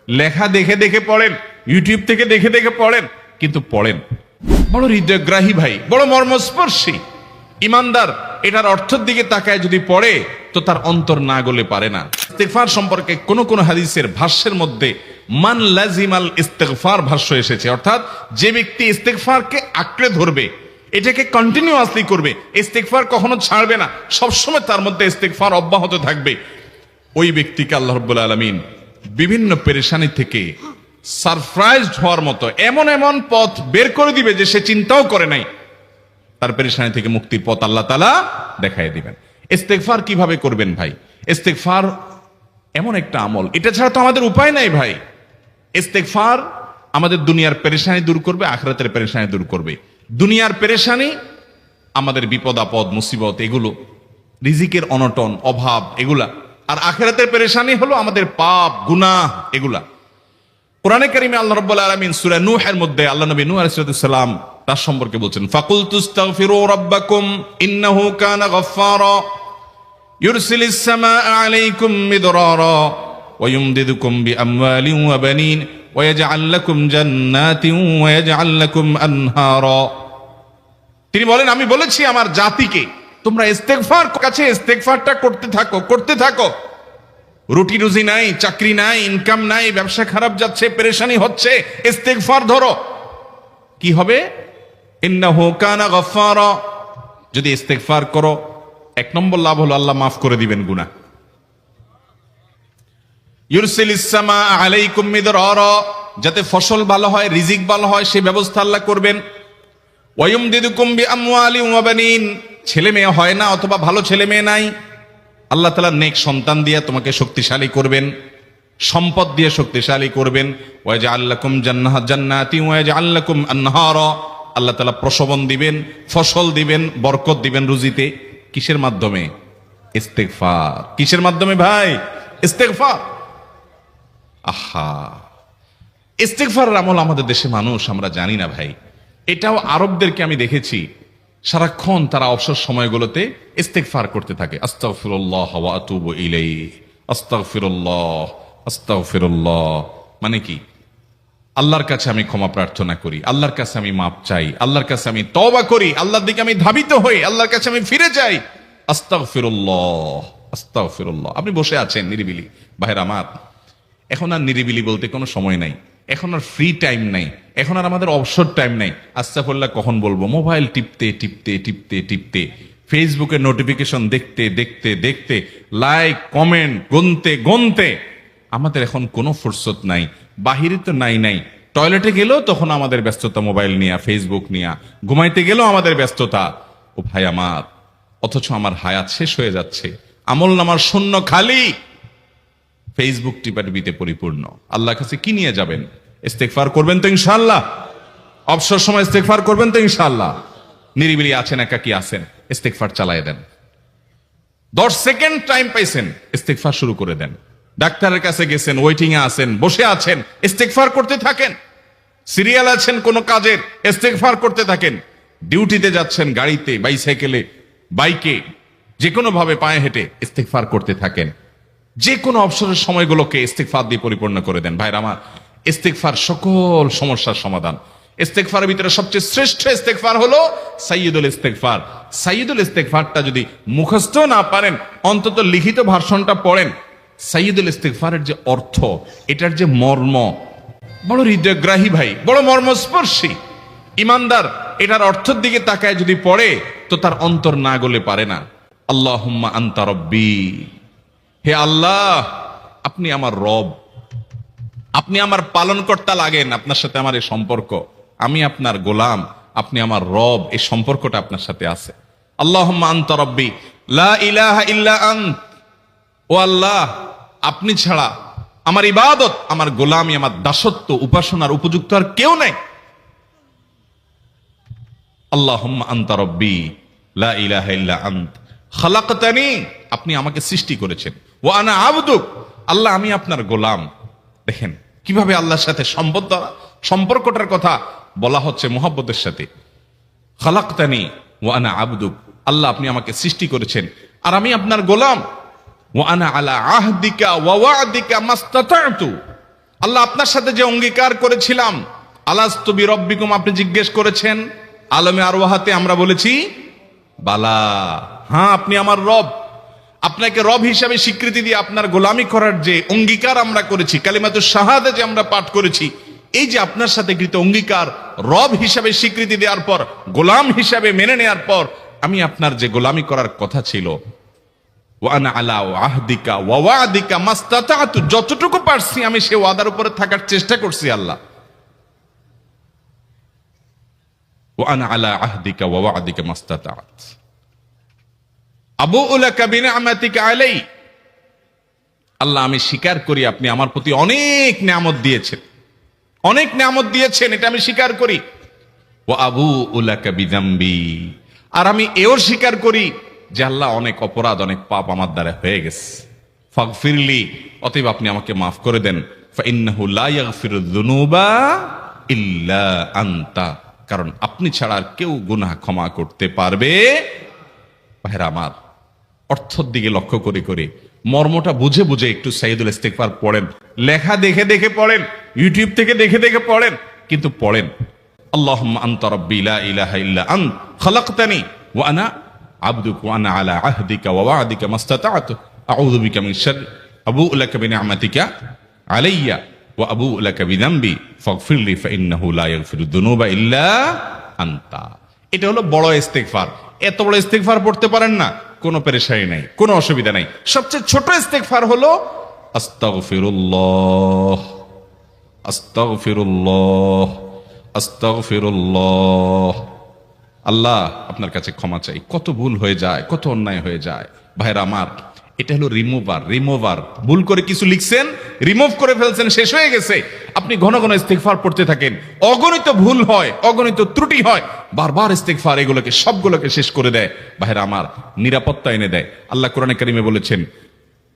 লেখা দেখে দেখে পড়েন, ইউটিউব থেকে দেখে দেখে পড়েন, কিন্তু পড়েন। বড় হৃদয়গ্রাহী ভাই, বড় মর্মস্পর্শী। ইমানদার এটার অর্থের দিকে তাকায় যদি পড়ে তো তার অন্তর না গলে পারে না। ইস্তেগফার সম্পর্কে কোন কোন হাদিসের ভাষ্যের মধ্যে মান লাজিমাল ইস্তেগফার ভাষ্য এসেছে, অর্থাৎ যে ব্যক্তি ইস্তেগফারকে আঁকড়ে ধরবে, এটাকে কন্টিনিউয়াসলি করবে, ইস্তেগফার কখনো ছাড়বে না, সবসময় তার মধ্যে ইস্তেগফার অব্যাহত থাকবে, ওই ব্যক্তিকে আল্লাহ রাব্বুল আলামিন বিভিন্ন পেরেশানি থেকে সারপ্রাইজড হওয়ার মতো এমন এমন পথ বের করে দিবে যে সে চিন্তাও করে নাই। তার পেরেশানি থেকে মুক্তির পথ আল্লাহ তাআলা দেখায় দিবেন। ইস্তেগফার কিভাবে করবেন ভাই? ইস্তেগফার এমন একটা আমল, এটা ছাড়া তো আমাদের উপায় নাই ভাই। ইস্তেগফার আমাদের দুনিয়ার পেরেশানি দূর করবে, আখিরাতের পেরেশানি দূর করবে। দুনিয়ার পেরেশানি আমাদের বিপদ আপদ মুসিবত, এগুলো রিজিকের অনটন অভাব এগুলা, আর আখিরাতের পেরেশানি হলো আমাদের পাপ গুনাহ এগুলা। কোরআনে কারিমে আল্লাহ রাব্বুল আলামিন সূরা নূহের মধ্যে আল্লাহ নবী নূহ আলাইহিস সালাম তার সম্পর্কে বলছেন, ফাকুলতু ইস্তাগফিরু রাব্বাকুম ইন্নাহু কানা গাফফারা ইউরসিলিস সামাআ আলাইকুম মিদরারা ওয়া ইউমদিদুকুম বিআমওয়ালিন ওয়া বানিন ওয়া ইয়াজআল লাকুম জান্নাতিন ওয়া ইয়াজআল লাকুম আনহারা। তিনি বলেন, আমি বলেছি আমার জাতিকে তোমরা ইস্তেগফার কাছে ইস্তেগফারটা করতে থাকো। রুটি রুজি নাই, চাকরি নাই, ইনকাম নাই, ব্যবসা খারাপ যাচ্ছে, পেরেশানি হচ্ছে, ইস্তেগফার ধরো। কি হবে? ইন্নাহু কানা গাফফারা। যদি ইস্তেগফার করো, এক নম্বর লাভ হলো আল্লাহ মাফ করে দিবেন গুনাহ। ইউরসিলিস সামা আলাইকুম মিদরারা, যাতে ফসল ভালো হয়, রিজিক ভালো হয়, সেই ব্যবস্থা আল্লাহ করবেন। ওয়া ইউমদিদুকুম বিআমওয়ালিন ওয়া বানিন, ছেলে মেয়ে হয় না অথবা ভালো ছেলে মেয়ে নাই, আল্লাহ তাআলা নেক সন্তান দিয়ে তোমাকে শক্তিশালী করবেন, সম্পদ দিয়ে শক্তিশালী করবেন। ওয়া ইয়াজআল লাকুম জান্নাতি ওয়া ইয়াজআল লাকুম আনহারা, আল্লাহ তাআলা প্রসবন দিবেন, ফসল দিবেন, বরকত দিবেন রুজিতে। কিসের মাধ্যমে? ইস্তেগফার। কিসের মাধ্যমে ভাই? ইস্তেগফার। আহা, ইস্তেগফারের আমল আমাদের দেশে মানুষ আমরা জানি না ভাই। এটাও আরবদেরকে আমি দেখেছি, সারাক্ষণ তারা অবসর সময়গুলোতে ইস্তেগফার করতে থাকে। আস্তাগফিরুল্লাহ ওয়া আতুবু ইলাইহি, আস্তাগফিরুল্লাহ, আস্তাগফিরুল্লাহ। মানে কি? আল্লাহর কাছে আমি ক্ষমা প্রার্থনা করি, আল্লাহর কাছে আমি মাপ চাই, আল্লাহর কাছে আমি তওবা করি, আল্লাহর দিকে আমি ধাবিত হই, আল্লাহর কাছে আমি ফিরে যাই। আস্তাগফিরুল্লাহ, আস্তাগফিরুল্লাহ। আপনি বসে আছেন নিরিবিলি, ভাইরা আমার, এখন আর নিরিবিলি বলতে কোনো সময় নাই, এখন আর ফ্রি টাইম নাই, এখন আর আমাদের অবসর টাইম নাই। আস্তাগফিরুল্লাহ কখন বলবো? মোবাইল টিপতে টিপতে টিপতে টিপতে, ফেসবুকের নোটিফিকেশন দেখতে দেখতে দেখতে, লাইক কমেন্ট গুনতে গুনতে আমাদের এখন কোনো ফুরসত নাই। বাহিরে তো নাই, টয়লেটে গেলেও তখন আমাদের ব্যস্ততা মোবাইল নিয়ে, ফেসবুক নিয়ে, ঘুমাইতে গেলেও আমাদের ব্যস্ততা। ও ভাই আমার, অথচ আমার হায়াত শেষ হয়ে যাচ্ছে, আমল নামার শূন্য খালি, ফেসবুক টিপাটিপিতে পরিপূর্ণ। আল্লাহর কাছে কি নিয়ে যাবেন? ইস্তেগফার করবেন তো ইনশাআল্লাহ? অবসর সময় ইস্তেগফার করবেন তো ইনশাআল্লাহ? নিরিবিলি আছেন, একাকী আছেন, ইস্তেগফার চালায় দেন। 10 সেকেন্ড টাইম পাইছেন, ইস্তেগফার শুরু করে দেন। ডাক্তারের কাছে গেছেন, ওয়েটিং এ আছেন, বসে আছেন, ইস্তেগফার করতে থাকেন। সিরিয়াল আছেন কোন কাজের, ইস্তেগফার করতে থাকেন। ডিউটিতে যাচ্ছেন, গাড়িতে, বাইসাইকেলে, বাইকে, যে কোনো ভাবে পায়ে হেঁটে ইস্তেগফার করতে থাকেন। যে কোনো অবসরের সময়গুলোকে ইস্তেগফার দিয়ে পরিপূর্ণ করে দেন। ভাইরা আমার, ইস্তেগফার সকল সমস্যার সমাধান। ইস্তেগফারের ভিতরে সবচেয়ে শ্রেষ্ঠ ইস্তেগফার হলো সাইয়্যিদুল ইস্তেগফার। সাইয়্যিদুল ইস্তেগফারটা যদি মুখস্থ না পারেন, অন্তত লিখিত ভার্সনটা পড়েন। সাইয়্যিদুল ইস্তেগফারের যে অর্থ, এটার যে মর্ম, বড় হৃদয়গ্রাহী ভাই, বড় মর্মস্পর্শী। ইমানদার এটার অর্থের দিকে তাকায় যদি পড়ে তো তার অন্তর না গলে পারে না। আল্লাহুম্মা আনতা রব্বি, হে আল্লাহ আপনি আমার রব, আপনি আমার পালনকর্তা লাগেন, আপনার সাথে আমার এই সম্পর্ক, আমি আপনার গোলাম, আপনি আমার রব, এই সম্পর্কটা আপনার সাথে আছে। আল্লাহুম্মা আনতা রব্বি লা ইলাহা ইল্লা আন্ত, ও আল্লাহ আপনি ছাড়া আমার ইবাদত, আমার গোলামি, আমার দাসত্ব, উপাসনার উপযুক্ত আর কেউ নেই। আল্লাহুম্মা আনতা রব্বি লা ইলাহা ইল্লা আন্ত খালাকতানি, আপনি আমাকে সৃষ্টি করেছেন, ওয়া আনা আবদুক, আল্লাহ আমি আপনার গোলাম। দেখেন কিভাবে আল্লাহর সাথে সম্পর্কটার কথা বলা হচ্ছে মুহাব্বতের সাথে। খালাকতানি ওয়া আনা আবদুক, আল্লাহ আপনি আমাকে সৃষ্টি করেছেন আর আমি আপনার গোলাম। ওয়া আনা আলা আহদিকা ওয়া ওয়া'দিকা মাস্তাতা'তু, আল্লাহ আপনার সাথে যে অঙ্গীকার করেছিলাম, আলাস্তু বিরব্বিকুম, আপনি জিজ্ঞেস করেছেন, আলমে আরওয়াহাতে আমরা বলেছি বালা, হ্যাঁ আপনি আমার রব। আপনাকে রব হিসাবে স্বীকৃতি দিয়ে আপনার গোলামি করার যে অঙ্গীকার আমরা করেছি, কালিমাতুশ শাহাদা যে আমরা পাঠ করেছি, এই যে আপনার সাথে কৃত অঙ্গীকার, রব হিসাবে স্বীকৃতি দেওয়ার পর, গোলাম হিসাবে মেনে নেওয়ার পর, আমি আপনার যে গোলামি করার কথা ছিল, ওয়ানা আলা আহদিকা ওয়া ওয়াদিকা মাস্তাতাতু, যতটুকু পারছি আমি সে ওয়াদার উপরে থাকার চেষ্টা করছি আল্লাহ। ওয়ানা আলা আহদিকা ওয়া ওয়াদিকা মাস্তাতাত আবুউ লাকা বিনিআমাতিকা আলাই, আল্লাহ আমি স্বীকার করি আপনি আমার প্রতি অনেক নিয়ামত দিয়েছেন, অনেক নিয়ামত দিয়েছেন, এটা আমি স্বীকার করি। ওয়া আবুউ লাকা বিযামবি, আর আমি এও স্বীকার করি যে আল্লাহ অনেক অপরাধ, অনেক পাপ আমার দ্বারা হয়ে গেছে। ফাগফিরলি, অতএব আপনি আমাকে মাফ করে দেন। ফাইন্নাহু লা ইয়াগফিরুয যুনুবা ইল্লা আনতা, কারণ আপনি ছাড়া আর কেউ গুনাহ ক্ষমা করতে পারবে। ভাইরা আমার, অর্থের দিকে লক্ষ্য করে করে, মর্মটা বুঝে বুঝে একটু সাইয়্যিদুল ইস্তিগফার পড়েন, লেখা দেখে দেখে পড়েন, ইউটিউব থেকে দেখে দেখে পড়েন, কিন্তু পড়েন। আল্লাহুম্মা আনতা রাব্বি লা ইলাহা ইল্লা আনত খালাকতানি ওয়া আনা আবদুকা ওয়া আনা আলা আহদিকা ওয়া ওয়াদিকা মাস্তাতাতু আউযু বিকা মিন শাররি আবুউ লাকা বিনিআমাতিকা আলাইয়া ওয়া আবুউ লাকা বিযামবি ফাগফিরলি ফাইন্নাহু লা ইয়াগফিরুয যুনুবা ইল্লা আনতা। এটা হলো বড় ইস্তিগফার। এত বড় ইস্তিগফার পড়তে পারেন না, কোনো পেরেশানি নাই, কোনো অসুবিধা নাই। সবচেয়ে ছোট ইস্তিগফার হলো আস্তাগফিরুল্লাহ আস্তাগফিরুল্লাহ আস্তাগফিরুল্লাহ। আল্লাহ আপনার কাছে ক্ষমা চাই, কত ভুল হয়ে যায়, কত অন্যায় হয়ে যায়। ভাইরা আমার, এটা হলো রিমুভার। ভুল করে কিছু লিখছেন, রিমুভ করে ফেলছেন, শেষ হয়ে গেছে। আপনি ঘন ঘন ইস্তিগফার পড়তে থাকেন, অগণিত ভুল হয়, অগণিত ত্রুটি হয়, বারবার ইস্তিগফার এগুলোকে সবগুলোকে শেষ করে দেয়। ভাইরা আমার, নিরাপত্তা এনে দেয়। আল্লাহ কোরআনে কারিমে বলেছেন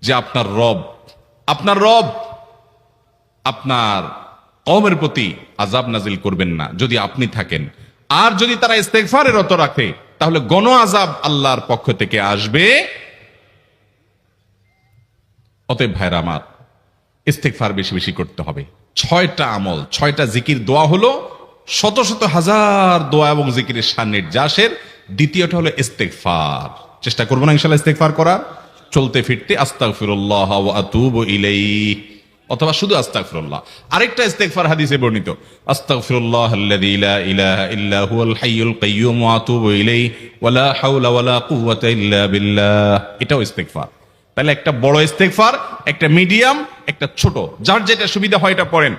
যে আপনার রব আপনার কওমের প্রতি আযাব নাজিল করবেন না যদি আপনি থাকেন, আর যদি তারা ইস্তিগফারে রত রাখে তাহলে গণ আযাব আল্লাহর পক্ষ থেকে আসবে। অতএব ভাইরা আমার, ইস্তিগফার বেশি বেশি করতে হবে। 6টা আমল, 6টা জিকির, দোয়া হলো শত শত হাজার দোয়া এবং জিকিরের সান্নিধ্যাসের। দ্বিতীয়টা হলো ইস্তিগফার। চেষ্টা করবো না ইনশাআল্লাহ ইস্তিগফার করার, চলতে ফিরতে আস্তাগফিরুল্লাহ ওয়া আতুবু ইলাইহি, অথবা শুধু আস্তাগফিরুল্লাহ। আরেকটা ইস্তিগফার হাদিসে বর্ণিত, আস্তাগফিরুল্লাহাল্লাযী লা ইলাহা ইল্লা হুয়াল হাইয়ুল কাইয়্যুম ওয়া আতুবু ইলাইহি ওয়া লা হাওলা ওয়া লা কুওয়াতা ইল্লা বিল্লাহ। এটাও ইস্তিগফার। তাহলে একটা বড় ইস্তিগফার, একটা মিডিয়াম, একটা ছোট, যার যেটা সুবিধা হয় এটা পড়েন।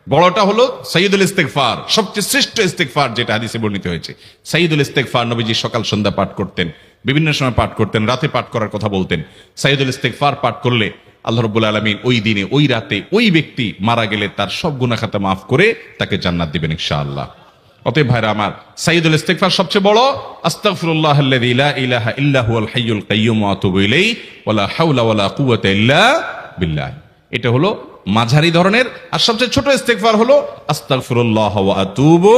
বড়টা হলো সাইয়্যিদুল ইস্তিগফার, সবচেয়ে শ্রেষ্ঠ ইস্তিগফার যেটা হাদিসে বর্ণিত হয়েছে। সাইয়্যিদুল ইস্তিগফার নবীজি সকাল সন্ধ্যা পাঠ করতেন, বিভিন্ন সময় পাঠ করতেন, রাতে পাঠ করার কথা বলতেন। সাইয়্যিদুল ইস্তিগফার পাঠ করলে আল্লাহ রাব্বুল আলামিন ওই দিনে, ওই রাতে, ওই ব্যক্তি মারা গেলে তার সব গুনাহ খাতা মাফ করে তাকে জান্নাত দিবেন ইনশাআল্লাহ। অতএব ভাইরা আমার, সাইয়্যিদুল ইস্তিগফার সবচেয়ে বড়, আস্তাগফিরুল্লাহাল্লাযী লা ইলাহা ইল্লা হুয়াল হাইয়ুল কাইয়্যুম ওয়া আতুবু ইলাইহি ওয়া লা হাওলা ওয়া লা কুওয়াতা ইল্লা বিল্লাহ। এটা হলো মাঝারি ধরনের। আর সবচেয়ে ছোট ইস্তিগফার হলো আস্তাগফিরুল্লাহ ওয়া আতুবু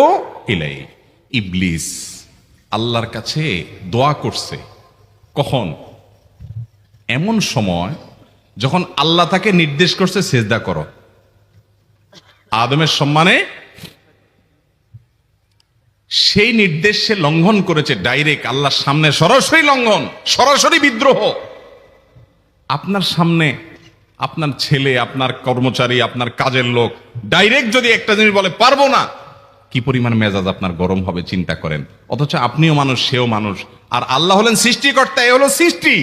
ইলাইহি। ইবলিস আল্লাহর কাছে দোয়া করছে কখন? এমন সময় যখন আল্লাহ তাকে নির্দেশ করছে সিজদা করো। আদমের সম্মানে সেই নির্দেশ সে লঙ্ঘন করেছে, ডাইরেক্ট আল্লাহর সামনে সরাসরি লঙ্ঘন, সরাসরি বিদ্রোহ। আপনার সামনে আপনার ছেলে, আপনার কর্মচারী, আপনার কাজের লোক ডাইরেক্ট যদি একটা জিনিস বলে পারবো না, কি পরিমাণ মেজাজ আপনার গরম হবে চিন্তা করেন। অথচ আপনিও মানুষ, সেও মানুষ, আর আল্লাহ হলেন সৃষ্টিকর্তা, এ হলো সৃষ্টি।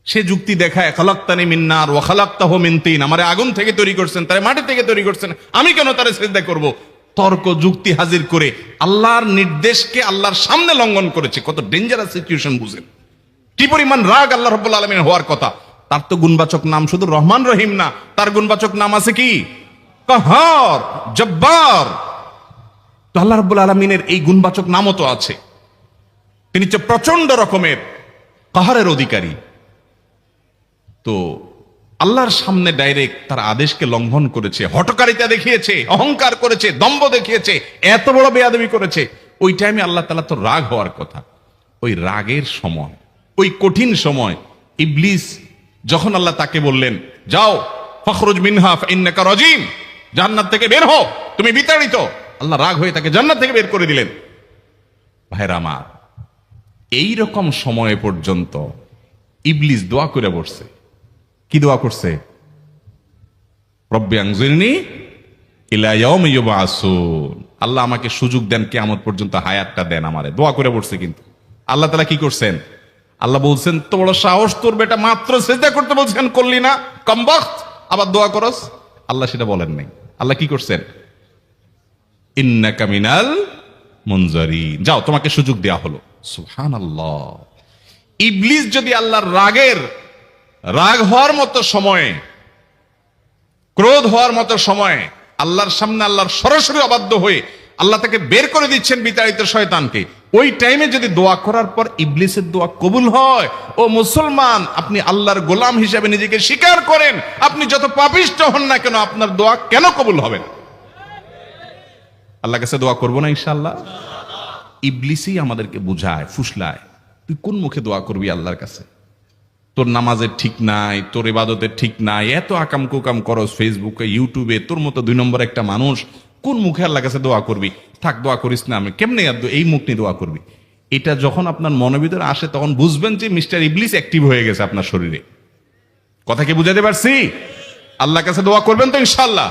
সে যুক্তি দেখায়, খালাকতানি মিন নার ওয়া খালাকতাহু মিন তিন, আমারে আগুন থেকে তৈরি করছেন, তারে মাটি থেকে তৈরি করছেন, আমি কেন তারে সিজদা করব? তর্ক যুক্তি হাজির করে আল্লাহর নির্দেশকে আল্লাহর সামনে লঙ্ঘন করেছে। কত ডেঞ্জারাস সিচুয়েশন বুঝেন, কি পরিমাণ রাগ আল্লাহ রাব্বুল আলামিন হওয়ার কথা। তার তো গুণবাচক নাম শুধু রহমান রহিম না, তার গুণবাচক নাম আছে কি? কাহার, জব্বার। তো আল্লাহ রাব্বুল আলামিনের এই গুণবাচক নামও তো আছে। তিনি হচ্ছে প্রচন্ড রকমের কাহারের অধিকারী। তো আল্লাহর সামনে ডাইরেক্ট তার আদেশকে লঙ্ঘন করেছে, হঠকারিতা দেখিয়েছে, অহংকার করেছে, দম্ভ দেখিয়েছে, এত বড় বেয়াদবি করেছে। ওই টাইমে আল্লাহ তাআলা তো রাগ হওয়ার কথা। ওই রাগের সময়, ওই কঠিন সময় ইবলিস যখন আল্লাহ তাকে বললেন যাও ফাখরুজ মিনহা ফাইন্নাকা রাজিম, জান্নাত থেকে বের হও, তুমি বিতাড়িত। আল্লাহ রাগ হয়ে তাকে জান্নাত থেকে বের করে দিলেন। ভাইরা আমার, এই রকম সময় পর্যন্ত ইবলিস দোয়া করে বসছে। কি দোয়া করছে? রব্বি আনজিরনি ইলা ইয়াউমি ইউবআসুন, আল্লাহ আমাকে সুযোগ দেন, কিয়ামত পর্যন্ত হায়াতটা দেন আমারে। দোয়া করে বসছে। কিন্তু আল্লাহ তাআলা কি করছেন? আল্লাহ বলছেন, তো বড় সাহস তোর, বেটা মাত্র সিজদা করতে বলছেন, করলি না, কমবখত, আবার দোয়া করস। আল্লাহ সেটা বলেন নাই। আল্লাহ কি করছেন? ইন্নাকা মিনাল মুনজারিন, যাও, তোমাকে সুযোগ দেয়া হলো। সুবহানাল্লাহ। ইবলিস যদি আল্লাহর রাগ হওয়ার মতো সময়ে, ক্রোধ হওয়ার মতো সময়ে আল্লাহর সামনে আল্লাহর সরাসরি অবাধ্য হয়ে আল্লাহ তাকে বের করে দিচ্ছেন, বিতাড়িত শয়তানকে, ওই টাইমে যদি দোয়া করার পর ইবলিসের দোয়া কবুল হয়, ও মুসলমান, আপনি আল্লাহর গোলাম হিসেবে নিজেকে স্বীকার করেন, আপনি যত পাপিষ্ঠ হন না কেন, আপনার দোয়া কেন কবুল হবে না? আল্লাহর কাছে দোয়া করবো না ইনশাআল্লাহ? ইবলিসই আমাদেরকে বুঝায়, ফুসলায়, তুই কোন মুখে দোয়া করবি আল্লাহর কাছে? তোর নামাজের ঠিক নাই, তোর ইবাদতের ঠিক নাই, এত আকাম কুকাম করস ফেসবুকে, ইউটিউবে, তোর মতো 2 নম্বর একটা মানুষ, কোন মুখে আল্লাহর কাছে দোয়া করবি? থাক, দোয়া করিস না, আমি কেমনে এই মুখ নিয়ে দোয়া করবি? এটা যখন আপনার মনের ভিতরে আসে, তখন বুঝবেন যে মিস্টার ইবলিস অ্যাক্টিভ হয়ে গেছে আপনার শরীরে। কথা কি বুঝাতে পারছি? আল্লাহর কাছে দোয়া করবেন তো ইনশাআল্লাহ?